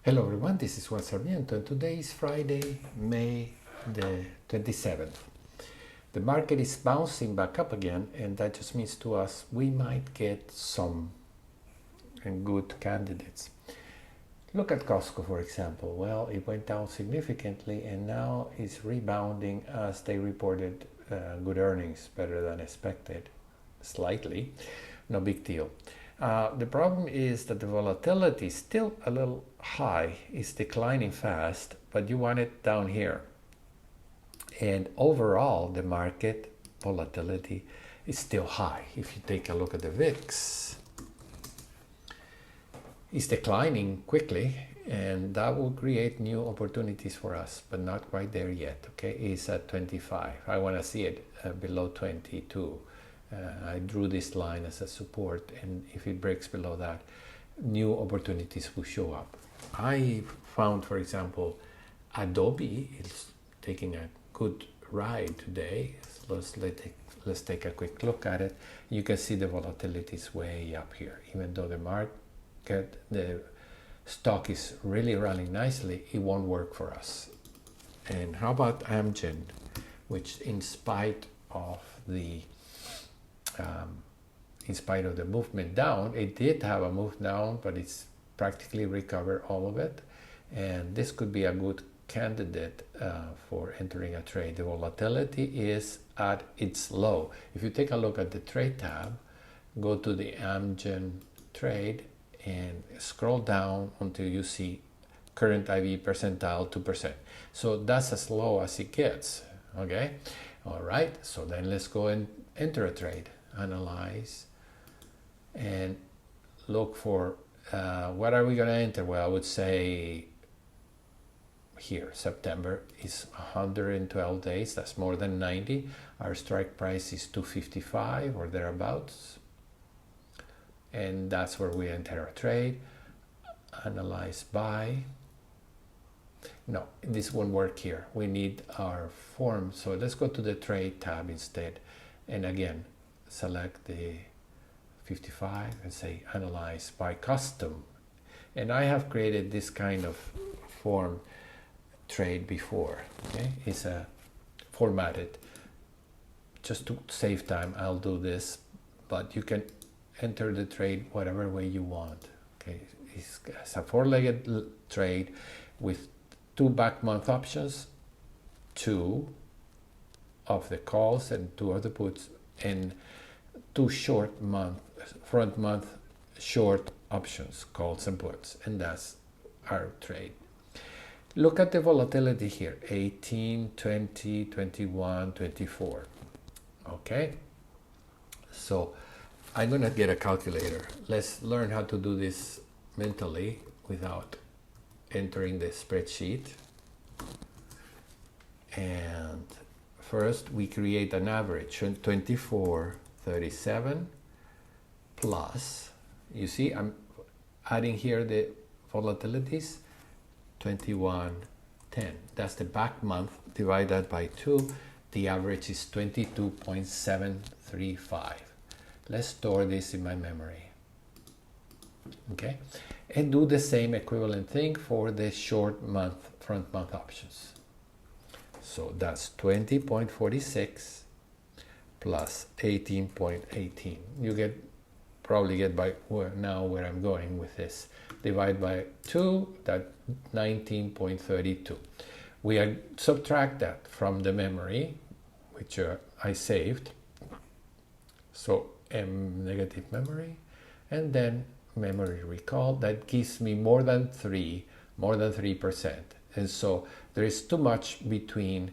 Hello everyone, this is Juan Sarmiento and today is Friday, May the 27th. The market is bouncing back up again, and that just means to us we might get some good candidates. Look at Costco, for example. Well, it went down significantly and now it's rebounding as they reported good earnings, better than expected, slightly. No big deal. The problem is that the volatility is still a little high. It's declining fast, but you want it down here. And overall, the market volatility is still high. If you take a look at the VIX, it's declining quickly, and that will create new opportunities for us, but not quite there yet. Okay, it's at 25. I want to see it below 22. I drew this line as a support, and if it breaks below that, new opportunities will show up. I found, for example, Adobe is taking a good ride today. So let's take a quick look at it. You can see the volatility is way up here. Even though the stock is really rallying nicely, it won't work for us. And how about Amgen, which in spite of the movement down, it did have a move down, but it's practically recovered all of it. And this could be a good candidate for entering a trade. The volatility is at its low. If you take a look at the trade tab, go to the Amgen trade and scroll down until you see current IV percentile 2%. So that's as low as it gets. Okay, all right, so then let's go and enter a trade, analyze, and look for what are we going to enter. Well, I would say here September is 112 days. That's more than 90. Our strike price is 255 or thereabouts, and that's where we enter a trade. Analyze, buy. No, this won't work here. We need our form, so let's go to the trade tab instead, and again select the 55 and say analyze by custom. And I have created this kind of form trade before. Okay, it's a formatted. Just to save time, I'll do this, but you can enter the trade whatever way you want. Okay, it's a four-legged trade with 2 back month options, 2 of the calls and 2 of the puts, and 2 front month short options, calls and puts, and that's our trade. Look at the volatility here, 18, 20, 21, 24. Okay, so I'm gonna get a calculator. Let's learn how to do this mentally without entering the spreadsheet. And first we create an average, 24.37 plus, you see I'm adding here the volatilities, 21.10. That's the back month divided by 2. The average is 22.735. Let's store this in my memory. Okay, and do the same equivalent thing for the short month, front month options. So that's 20.46 plus 18.18. You probably get by where I'm going with this. Divide by 2, that 19.32. We subtract that from the memory, which I saved. So negative memory, and then memory recall. That gives me more than 3%. And so there is too much between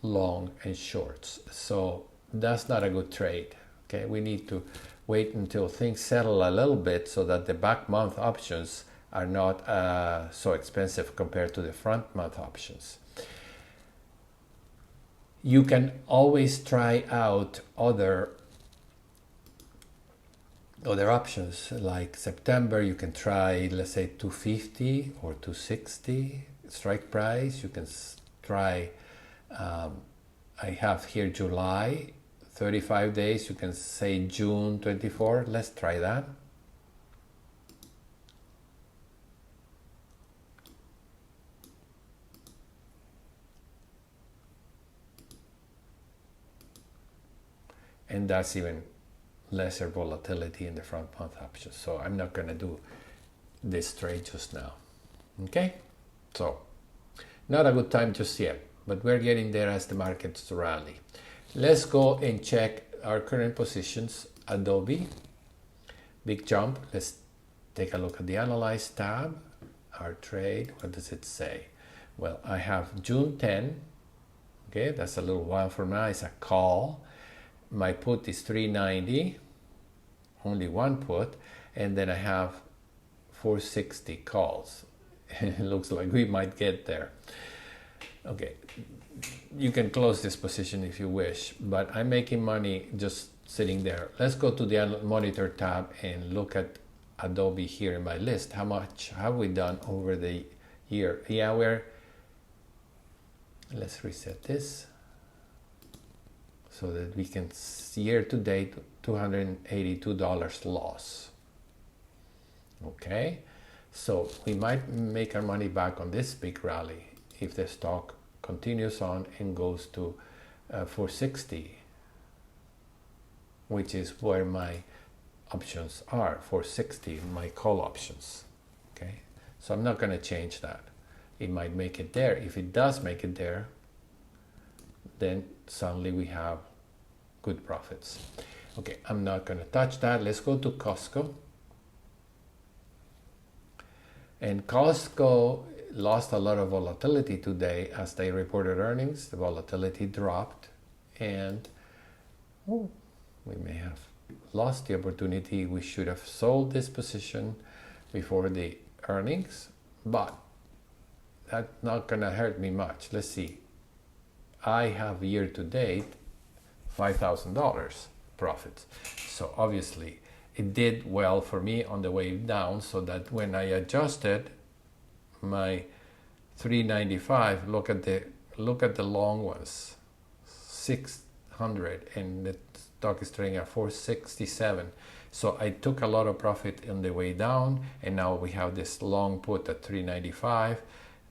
long and shorts. So that's not a good trade. Okay, we need to wait until things settle a little bit so that the back month options are not so expensive compared to the front month options. You can always try out other options. Like September, you can try, let's say, 250 or 260 strike price. You can try, I have here July, 35 days. You can say June 24. Let's try that. and that's even lesser volatility in the front month options. So I'm not going to do this trade just now. Okay, so not a good time just yet, but we're getting there as the markets rally. Let's go and check our current positions. Adobe, big jump. Let's take a look at the Analyze tab. Our trade, what does it say? Well, I have June 10. Okay, that's a little while from now. It's a call. My put is 390, only one put, and then I have 460 calls. It looks like we might get there. Okay, you can close this position if you wish, but I'm making money just sitting there. Let's go to the Monitor tab and look at Adobe here in my list. How much have we done over the year? Yeah, let's reset this so that we can see year to date $282 loss. Okay, so we might make our money back on this big rally if the stock continues on and goes to 460, which is where my options are, 460, my call options. Okay, so I'm not going to change that. It might make it there. If it does make it there, then suddenly we have good profits. Okay, I'm not going to touch that. Let's go to Costco. And Costco lost a lot of volatility today as they reported earnings. The volatility dropped, and we may have lost the opportunity. We should have sold this position before the earnings, but that's not going to hurt me much. Let's see. I have year to date $5,000 profits. So obviously it did well for me on the way down, so that when I adjusted my 395, look at the long ones, 600, and the stock is trading at 467. So I took a lot of profit on the way down, and now we have this long put at 395,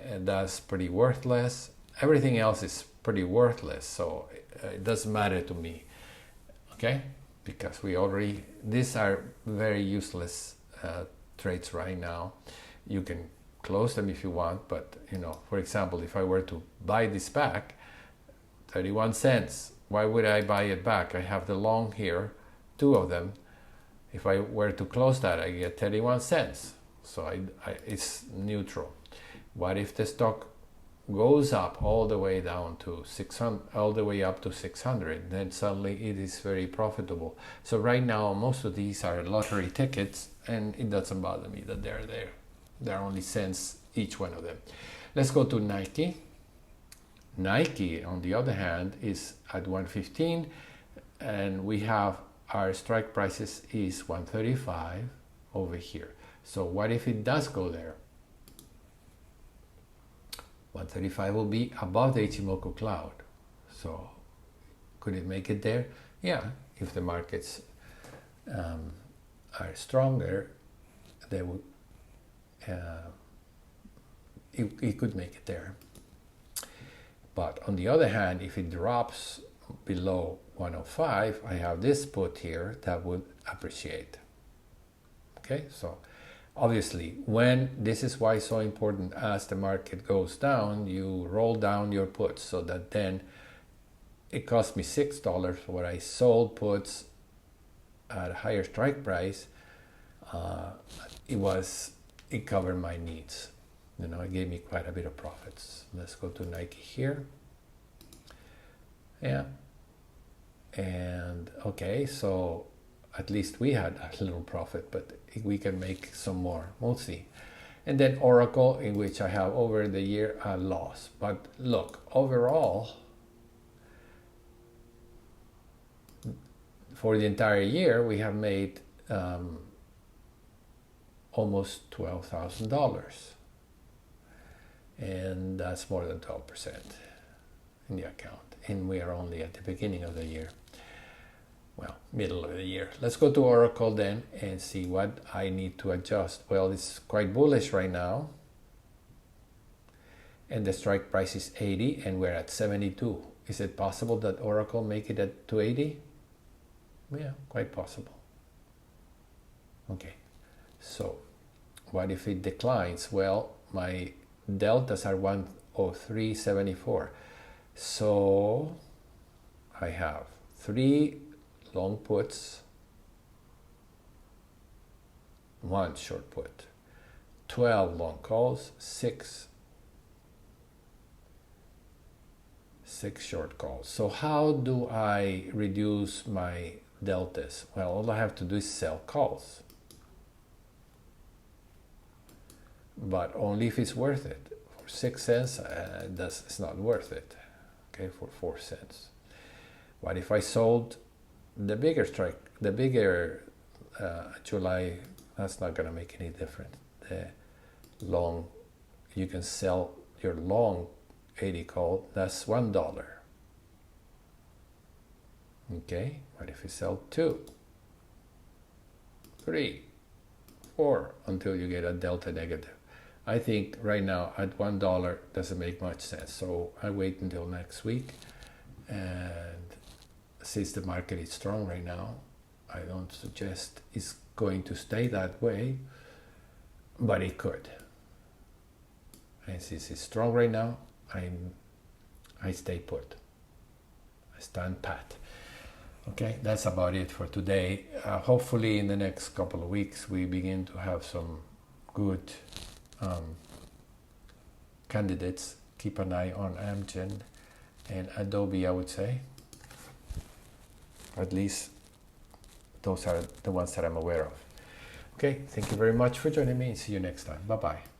and that's pretty worthless. Everything else is pretty worthless, so it doesn't matter to me. Okay, because these are very useless trades right now. You can close them if you want, but for example, if I were to buy this back, 31 cents, why would I buy it back? I have the long here, two of them. If I were to close that, I get 31 cents. So it's neutral. What if the stock goes up all the way down to 600, all the way up to 600? Then suddenly it is very profitable. So right now, most of these are lottery tickets, and it doesn't bother me that they're there. They're only cents each one of them. Let's go to Nike. Nike, on the other hand, is at 115, and we have our strike prices is 135 over here. So what if it does go there? 135 will be above the Ichimoku cloud. So could it make it there? Yeah, if the markets are stronger, they would. It could make it there. But on the other hand, if it drops below 105, I have this put here that would appreciate. Okay, so obviously, this is why it's so important, as the market goes down, you roll down your puts, so that then it cost me $6 for what I sold puts at a higher strike price. It covered my needs. It gave me quite a bit of profits. Let's go to Nike here. Yeah. And okay, so at least we had a little profit, but we can make some more. We'll see. And then Oracle, in which I have over the year a loss. But look, overall, for the entire year, we have made almost $12,000. And that's more than 12% in the account. And we are only at the beginning of the year. Well, middle of the year. Let's go to Oracle then and see what I need to adjust. Well, it's quite bullish right now. And the strike price is 80 and we're at 72. Is it possible that Oracle make it at 280? Yeah, quite possible. Okay, so what if it declines? Well, my deltas are 103.74. So I have 3 long puts, 1 short put, 12 long calls, 6 short calls. So how do I reduce my deltas? Well, all I have to do is sell calls, but only if it's worth it. For 6 cents, it's not worth it. Okay, for 4 cents. What if I sold the bigger strike, the bigger July? That's not going to make any difference. The long, you can sell your long 80 call, that's $1. Okay, what if you sell 2, 3, 4 until you get a delta negative? I think right now at $1 doesn't make much sense, so I wait until next week. And since the market is strong right now, I don't suggest it's going to stay that way, but it could. And since it's strong right now, I stay put. I stand pat. Okay, that's about it for today. Hopefully in the next couple of weeks we begin to have some good candidates. Keep an eye on Amgen and Adobe, I would say. At least those are the ones that I'm aware of. Okay, thank you very much for joining me and see you next time. Bye-bye.